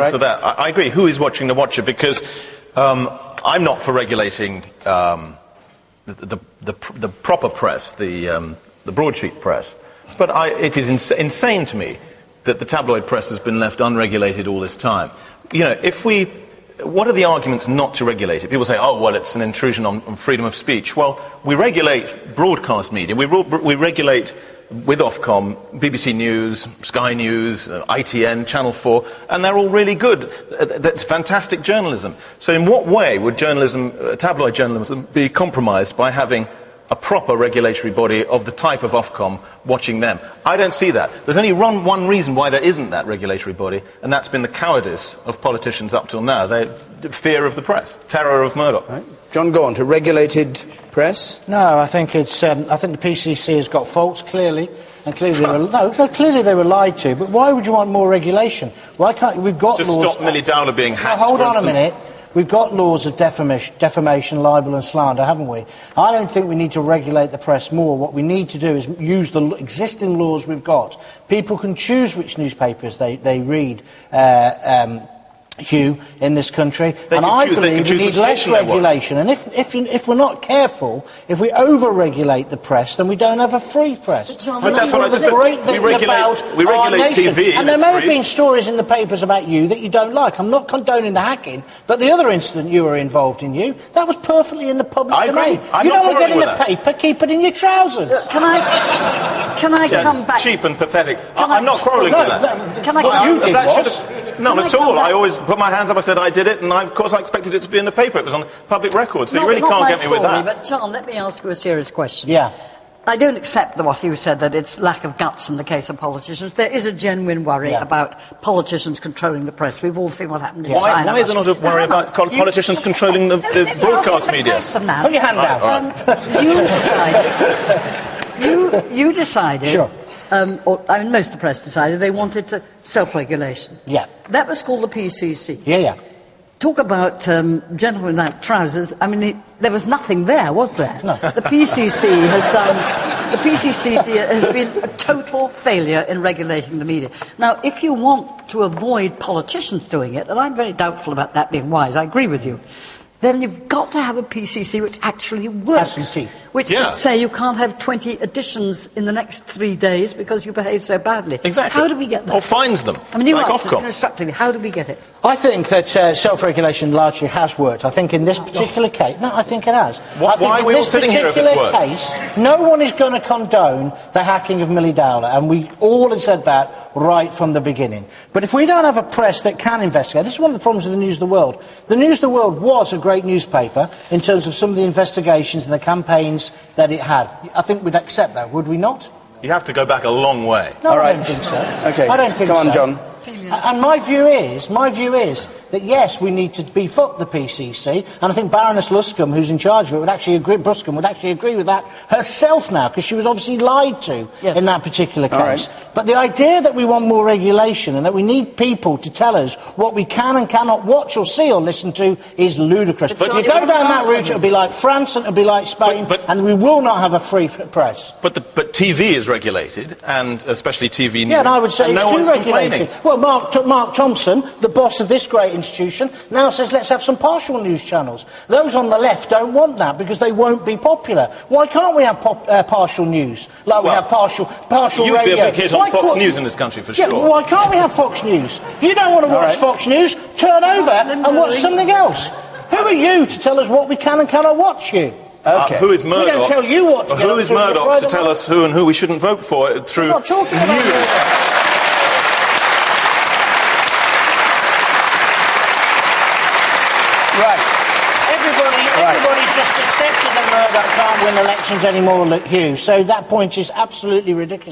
answer that. I agree. Who is watching the watcher? Because I'm not for regulating the proper press, the broadsheet press. But it is insane to me that the tabloid press has been left unregulated all this time. You know, what are the arguments not to regulate it? People say, oh, well, it's an intrusion on freedom of speech. Well, we regulate broadcast media. We regulate, with Ofcom, BBC News, Sky News, ITN, Channel 4, and they're all really good. That's fantastic journalism. So in what way would tabloid journalism, be compromised by having a proper regulatory body of the type of Ofcom watching them? I don't see that. There's only one reason why there isn't that regulatory body, and that's been the cowardice of politicians up till now. Fear of the press, terror of Murdoch. Right. Jon Gaunt, a regulated press? No, I think it's. I think the PCC has got faults, clearly, and clearly they were lied to. But why would you want more regulation? Why can't we've got just laws? Stop Millie Dowler being hacked. Hold on a minute. We've got laws of defamation, libel and slander, haven't we? I don't think we need to regulate the press more. What we need to do is use the existing laws we've got. People can choose which newspapers they read, Hugh, in this country. And I believe we need less regulation. And if we're not careful, if we over-regulate the press, then we don't have a free press. But that's what I just said. We regulate TV. And there may have been stories in the papers about you that you don't like. I'm not condoning the hacking, but the other incident you were involved in, that was perfectly in the public domain. You don't want to get in the paper, keep it in your trousers. Can I come back? Cheap and pathetic. I'm not quarrelling with that. Can I come back? None at all. I always put my hands up, I said I did it, and of course I expected it to be in the paper. It was on public record, so you really can't get me with that. But John, let me ask you a serious question. Yeah. I don't accept what you said, that it's lack of guts in the case of politicians. There is a genuine worry about politicians controlling the press. We've all seen what happened in China. Why is there not a worry about politicians controlling the broadcast media? Put your hand down. You decided... Sure. Most of the press decided they wanted self-regulation. Yeah. That was called the PCC. Yeah. Talk about gentlemen without trousers. I mean, there was nothing there, was there? No. The PCC has been a total failure in regulating the media. Now, if you want to avoid politicians doing it, and I'm very doubtful about that being wise, I agree with you, then you've got to have a PCC which actually works. Which would say you can't have 20 editions in the next 3 days because you behaved so badly. Exactly. How do we get that? Or fines them, I mean, you like asked Ofcom. constructively. How do we get it? I think that self-regulation largely has worked. I think in this particular case... No, I think it has. Why are we all sitting here if it's worked? In this particular case, no one is going to condone the hacking of Millie Dowler, and we all have said that right from the beginning. But if we don't have a press that can investigate... This is one of the problems with the News of the World. The News of the World was a great newspaper in terms of some of the investigations and the campaigns that it had. I think we'd accept that, would we not? You have to go back a long way. No, I don't think so. Okay, I don't think come on, so. John. And my view is that yes, we need to beef up the PCC, and I think Baroness Luscombe, who's in charge of it, would actually agree with that herself now, because she was obviously lied to in that particular case. But the idea that we want more regulation and that we need people to tell us what we can and cannot watch or see or listen to is ludicrous. But you go down that route, it'll be like France and it'll be like Spain, and we will not have a free press. But TV is regulated, and especially TV news. Yeah, and I would say it's too regulated. Well, Mark Thompson, the boss of this great institution, now says let's have some partial news channels. Those on the left don't want that because they won't be popular. Why can't we have partial news? Like we have partial radio. You'd be a big hit on Fox News in this country for sure. Yeah, why can't we have Fox News? You don't want to watch Fox News? Turn over and watch something else. Who are you to tell us what we can and cannot watch, you? Okay. Who is Murdoch? We don't tell you what to Who is Murdoch to tell us who and who we shouldn't vote for through news? I'm not talking about news. Everybody just accepted that Murdoch can't win elections anymore, Hugh. So that point is absolutely ridiculous.